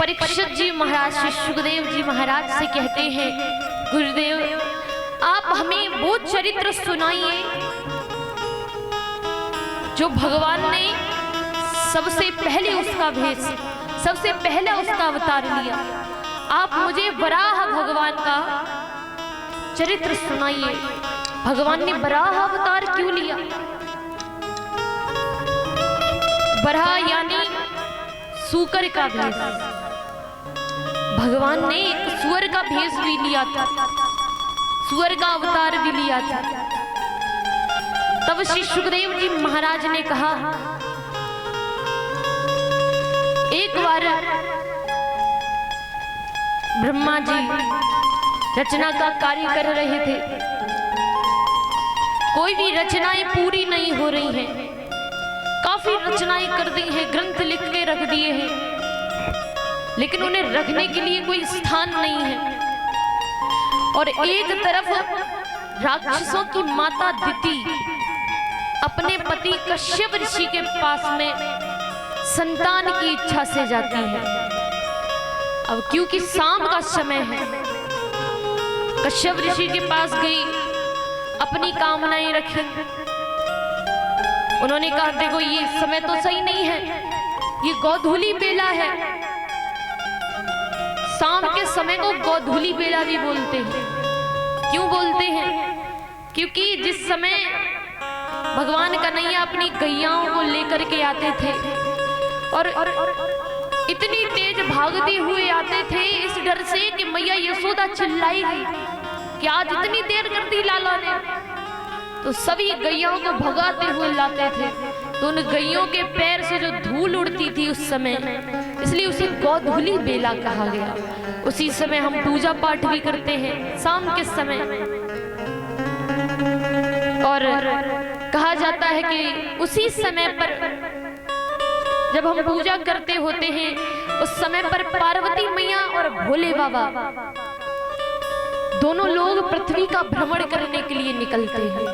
परीक्षित जी महाराज श्री सुखदेव जी महाराज से कहते हैं, गुरुदेव आप हमें वो चरित्र सुनाइए जो भगवान ने सबसे पहले उसका भेष, सबसे पहले उसका अवतार लिया। आप मुझे वराह भगवान का चरित्र सुनाइए। भगवान ने वराह अवतार क्यों लिया? वराह यानी सूकर का भेष। भगवान ने एक सुअर का भेष भी लिया था, सुअर का अवतार भी लिया था। तब श्री सुखदेव जी महाराज ने कहा, एक बार ब्रह्मा जी रचना का कार्य कर रहे थे, कोई भी रचनाएं पूरी नहीं हो रही हैं, काफी रचनाएं कर दी हैं, ग्रंथ लिख के रख दिए हैं, लेकिन उन्हें रखने के लिए कोई स्थान नहीं है। और एक तरफ राक्षसों की माता दिति अपने पति कश्यप ऋषि के पास में संतान की इच्छा से जाती है। अब क्योंकि शाम का समय है, कश्यप ऋषि के पास गई, अपनी कामनाएं रखी। उन्होंने कहा, देखो ये समय तो सही नहीं है, ये गोधूली बेला है। शाम के समय को गोधूली बेला भी बोलते हैं। क्यों बोलते हैं? क्योंकि जिस समय भगवान कन्हैया अपनी गैयाओं को लेकर के आते थे और इतनी तेज भागते हुए आते थे इस डर से कि मैया यशोदा चिल्लाएगी कि आज इतनी देर कर दी लाला ने, तो सभी गैयाओं को भगाते हुए लाते थे। तो उन गैयों के पैर से जो धूल उड़ती थी उस समय, इसलिए उसे गोधूली बेला कहा गया। उसी समय हम पूजा पाठ भी करते हैं शाम के समय, और कहा जाता है कि उसी समय पर जब हम पूजा करते होते हैं उस समय पर पार्वती मैया और भोले बाबा दोनों लोग पृथ्वी का भ्रमण करने के लिए निकलते हैं।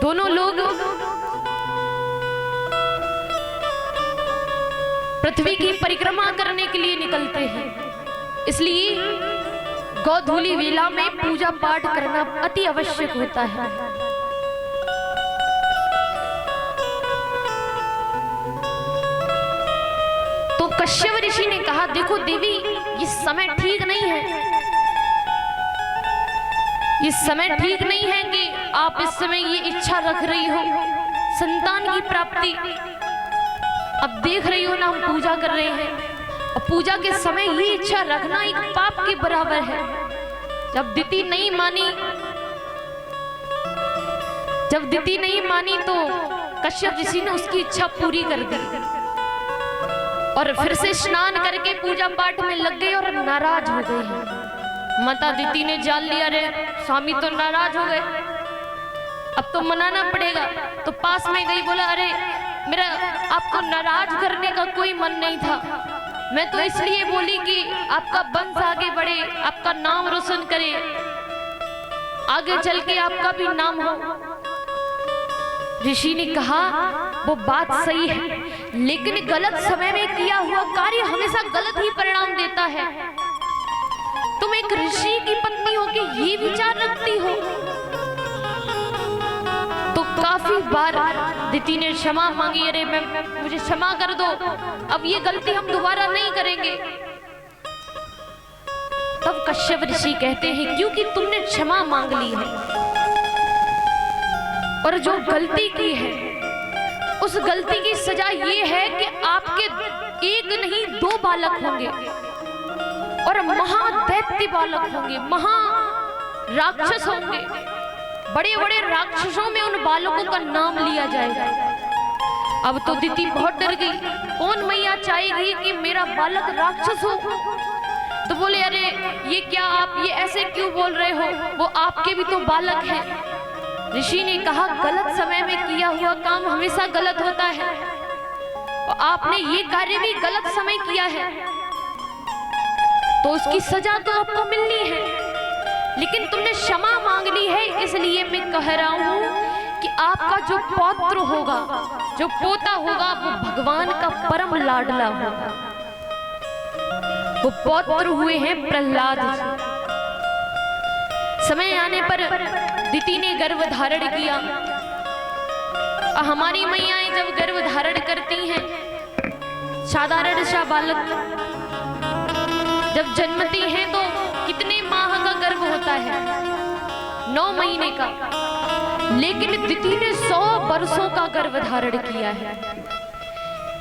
दोनों लोग पृथ्वी की परिक्रमा करने के लिए निकलते हैं, इसलिए गोधूली वेला में पूजा पाठ करना अति आवश्यक होता है। तो कश्यप ऋषि ने कहा, देखो देवी ये समय ठीक नहीं है, ये समय ठीक नहीं है कि आप इस समय ये इच्छा रख रही हो संतान की प्राप्ति। अब देख रही हो ना, हम पूजा कर रहे हैं और पूजा के समय ये इच्छा रखना एक पाप के बराबर है। जब दिति नहीं मानी तो कश्यप ऋषि ने उसकी इच्छा पूरी कर दी और फिर से स्नान करके पूजा पाठ में लग गए और नाराज हो गए हैं। माता दिति ने जान लिया, रे स्वामी तो नाराज हो गए, अब तो मनाना पड़ेगा। तो पास में गई, बोला, अरे मेरा आपको नाराज करने का कोई मन नहीं था, मैं तो इसलिए बोली कि आपका वंश आगे बढ़े, आपका नाम रोशन करे, आगे चल के आपका भी नाम हो। ऋषि ने कहा, वो बात सही है, लेकिन गलत समय में किया हुआ कार्य हमेशा गलत ही परिणाम देता है। तुम एक ऋषि की पत्नी हो के ये विचार रखती हो? तो काफी बार दिति ने क्षमा मांगी, अरे मुझे क्षमा कर दो, अब ये गलती हम दोबारा नहीं करेंगे। तब कश्यप ऋषि कहते हैं, क्योंकि तुमने क्षमा मांग ली है और जो गलती की है उस गलती की सजा ये है कि आपके एक नहीं दो बालक होंगे और महादैत्य बालक होंगे, महा राक्षस होंगे। बड़े बड़े राक्षसों में उन बालकों का नाम लिया जाएगा। अब तो दिति बहुत डर गई, कौन मैया चाहेगी कि मेरा बालक राक्षस हो? तो बोले, अरे ये क्या, आप ये ऐसे क्यों बोल रहे हो, वो आपके भी तो बालक हैं। ऋषि ने कहा, गलत समय में किया हुआ काम हमेशा गलत होता है और आपने ये कार्य भी गलत समय किया है, तो उसकी सजा तो आपको मिलनी है। लेकिन तुमने क्षमा मांग ली है, इसलिए मैं कह रहा हूं कि आपका जो पौत्र होगा जो पोता होगा वो भगवान का परम लाडला होगा। वो पौत्र हुए हैं प्रहलाद। समय आने पर दिति ने गर्भ धारण किया। हमारी मैयाएं जब गर्भ धारण करती हैं, साधारण सा बालक जब जन्मती हैं तो कितने माह का गर्भ होता है? 9 महीने का। लेकिन दिति ने 100 वर्षों का गर्भ धारण किया है,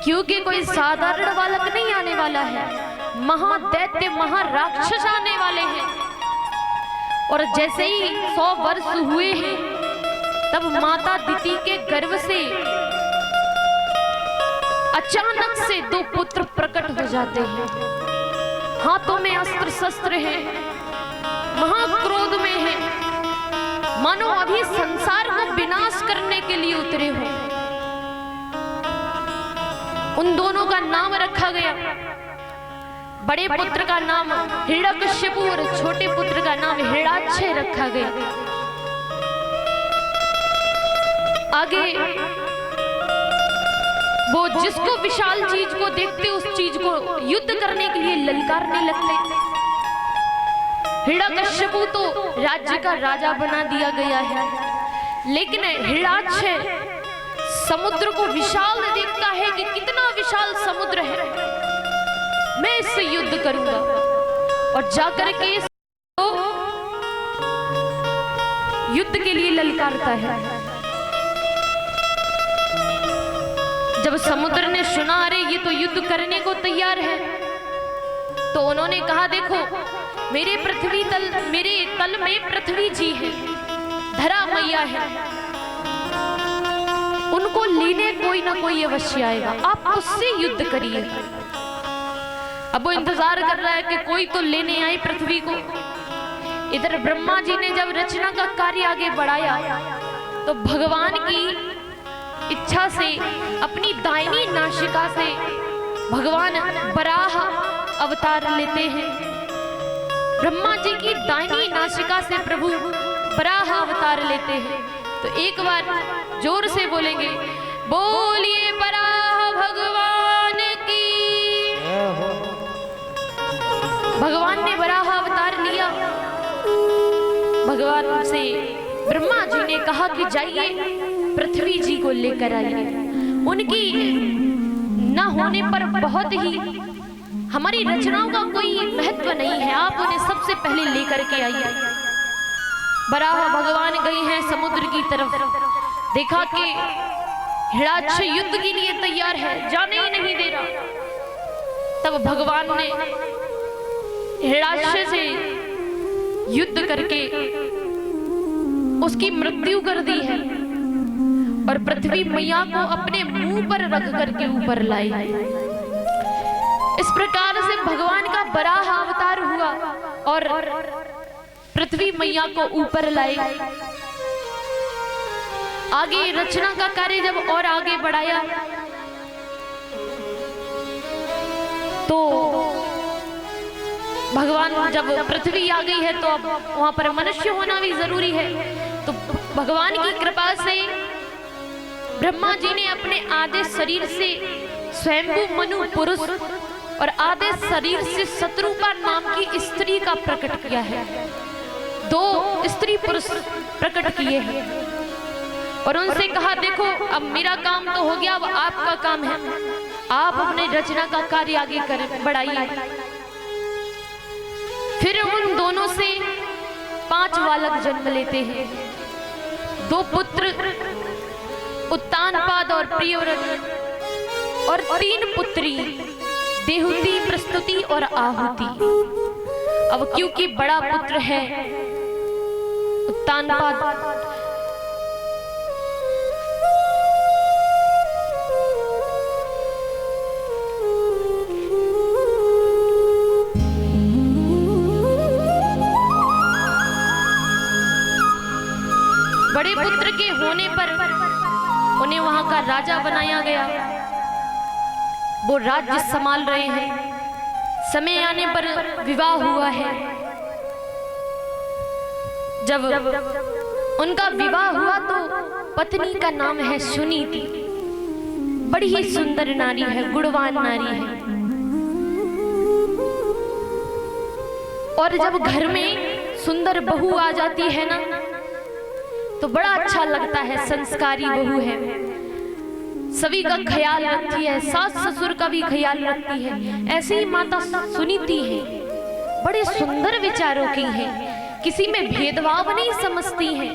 क्योंकि कोई साधारण बालक नहीं आने वाला है, महादैत्य महाराक्षस आने वाले हैं। और जैसे ही 100 वर्ष हुए हैं तब माता दिति के गर्भ से अचानक से 2 पुत्र प्रकट हो जाते हैं। हाथों में अस्त्र शस्त्र है, महाक्रोध में है, मानो अभी संसार को विनाश करने के लिए उतरे हो। उन दोनों का नाम रखा गया, बड़े पुत्र का नाम हिरण्यकश्यप और छोटे पुत्र का नाम हिरण्याक्ष रखा गया। आगे वो जिसको विशाल चीज को देखते उस चीज को युद्ध करने के लिए ललकारने लगते। हिरण्यकश्यप तो राज्य का राजा बना दिया गया है, लेकिन हिरण्याक्ष समुद्र को विशाल देखता है कि कितना विशाल समुद्र है, मैं इससे युद्ध करूंगा। और जाकर के युद्ध के लिए ललकारता है। जब समुद्र ने सुना अरे ये तो युद्ध करने को तैयार है, तो उन्होंने कहा देखो मेरे तल में पृथ्वी जी है, धरा मैया है, उनको लेने कोई ना कोई अवश्य आएगा, आप उससे युद्ध करिए। अब वो इंतजार कर रहा है कि कोई तो लेने आए पृथ्वी को। इधर ब्रह्मा जी ने जब रचना का कार्य आगे बढ़ाया तो भगवान की इच्छा से अपनी दाहिनी नासिका से भगवान बराह अवतार लेते हैं। ब्रह्मा जी की दाहिनी नासिका से प्रभु बराह अवतार लेते हैं। तो एक बार जोर से बोलेंगे, बोलिए बराह भगवान की। भगवान ने बराह अवतार लिया। भगवान से ब्रह्मा जी ने कहा कि जाइए पृथ्वी जी को लेकर आइए। उनकी न होने पर बहुत ही हमारी रचनाओं का कोई महत्व नहीं है, आप उन्हें सबसे पहले लेकर के आइए। बराह भगवान गए हैं समुद्र की तरफ, देखा कि हिरण्याक्ष युद्ध के लिए तैयार है, जाने ही नहीं दे रहा। तब भगवान ने हिरण्याक्ष से युद्ध करके उसकी मृत्यु कर दी है और पृथ्वी मैया को अपने मुंह पर रख करके ऊपर लाई। इस प्रकार से भगवान का बराह अवतार हुआ और पृथ्वी मैया को ऊपर लाए। आगे रचना का कार्य जब और आगे बढ़ाया तो भगवान जब पृथ्वी आ गई है तो अब वहां पर मनुष्य होना भी जरूरी है। तो भगवान की कृपा से ब्रह्मा जी ने अपने आधे शरीर से स्वयंभू मनु पुरुष और आधे शरीर से शत्रुपा नाम की स्त्री का प्रकट किया है। 2 स्त्री पुरुष प्रकट किए हैं और उनसे कहा देखो अब मेरा काम तो हो गया, अब आपका काम है, आप अपने रचना का कार्य आगे बढ़ाइए। फिर उन दोनों से 5 बालक जन्म लेते हैं। 2 पुत्र उत्तानपाद और प्रियव्रत और 3 पुत्री देहुति, प्रस्तुति और आहुति। अब क्योंकि बड़ा पुत्र है उत्तानपाद, बड़े पुत्र के होने पर उन्हें वहां का राजा बनाया गया। वो राज्य संभाल रहे हैं। समय आने पर विवाह हुआ है। जब उनका विवाह हुआ तो पत्नी का नाम है सुनीति। बड़ी ही सुंदर नारी है, गुणवान नारी है। और जब घर में सुंदर बहू आ जाती है ना तो बड़ा अच्छा लगता है। संस्कारी बहू है, सभी का ख्याल रखती है, सास ससुर का भी ख्याल रखती है। ऐसे ही माता सुनीति है, बड़े सुंदर विचारों की है, किसी में भेदभाव नहीं समझती है।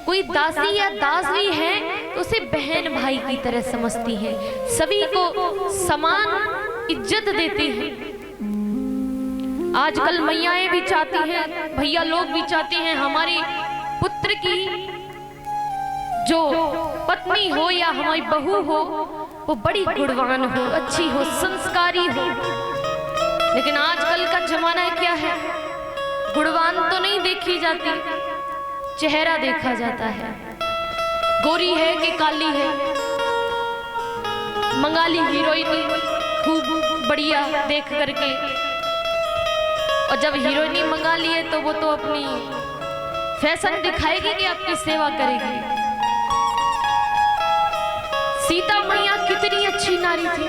कोई दासी या दास भी है तो उसे बहन भाई की तरह समझती है, सभी को समान इज्जत देती है। आजकल मैयाएं भी चाहती हैं, भैया लोग भी चाहते हैं हमारी पुत्र की जो पत्नी हो या हमारी बहू हो वो बड़ी गुणवान हो, अच्छी हो, संस्कारी हो। लेकिन आजकल का जमाना क्या है, गुणवान तो नहीं देखी जाती, चेहरा देखा जाता है। गोरी है कि काली है, मंगाली हीरोइन खूब बढ़िया देख करके, और जब हीरोइनी मंगा लिए तो वो तो अपनी फैशन दिखाएगी कि आपकी सेवा करेगी। सीता मैया कितनी अच्छी नारी थी,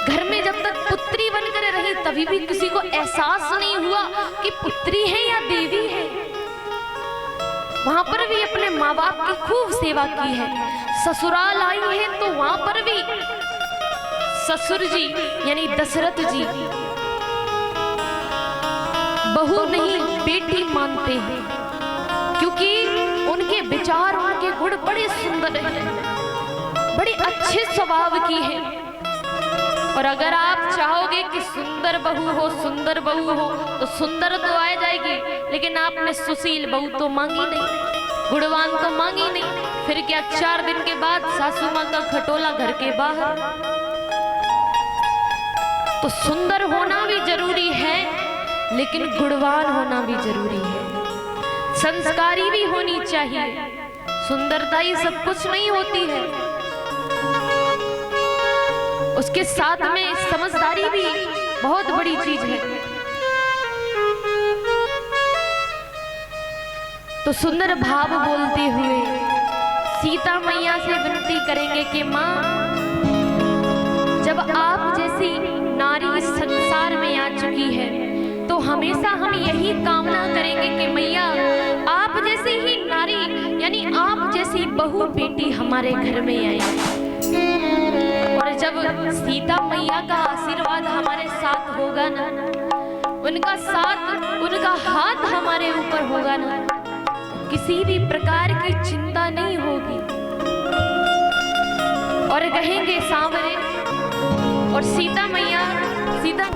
घर में जब तक पुत्री बनकर रही तभी भी किसी को एहसास नहीं हुआ कि पुत्री है या देवी है। वहां पर भी अपने माँ बाप की खूब सेवा की है। ससुराल आई है तो वहां पर भी ससुर जी यानी दशरथ जी बहू नहीं बेटी मानते हैं, क्योंकि उनके विचार, उनके गुण बड़े सुंदर हैं, बड़े अच्छे स्वभाव की है। और अगर आप चाहोगे कि सुंदर बहू हो, सुंदर बहू हो, तो सुंदर तो आ जाएगी, लेकिन आपने सुशील बहू तो मांगी नहीं, गुणवान तो मांगी नहीं। फिर क्या 4 दिन के बाद सासू माँ का खटोला घर के बाहर। तो सुंदर होना भी जरूरी है, लेकिन गुणवान होना भी जरूरी है, संस्कारी भी होनी चाहिए। सुंदरता ही सब कुछ नहीं होती है, उसके साथ में समझदारी भी बहुत बड़ी चीज है। तो सुंदर भाव बोलते हुए सीता मैया से विनती करेंगे कि माँ, जब आप जैसी नारी संसार में आ चुकी है तो हमेशा हम यही कामना करेंगे कि मैया आप जैसी ही नारी यानी आप जैसी बहू बेटी हमारे घर में आए। और जब सीता मैया का आशीर्वाद हमारे साथ होगा ना, उनका साथ, उनका हाथ हमारे ऊपर होगा ना, किसी भी प्रकार की चिंता नहीं होगी। और कहेंगे सांवरे, और सीता मैया सीता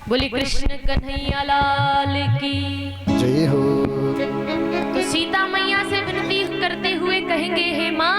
बोली कृष्ण कन्हैया लाल की जय हो। तो सीता मैया से विनती करते हुए कहेंगे, हे माँ,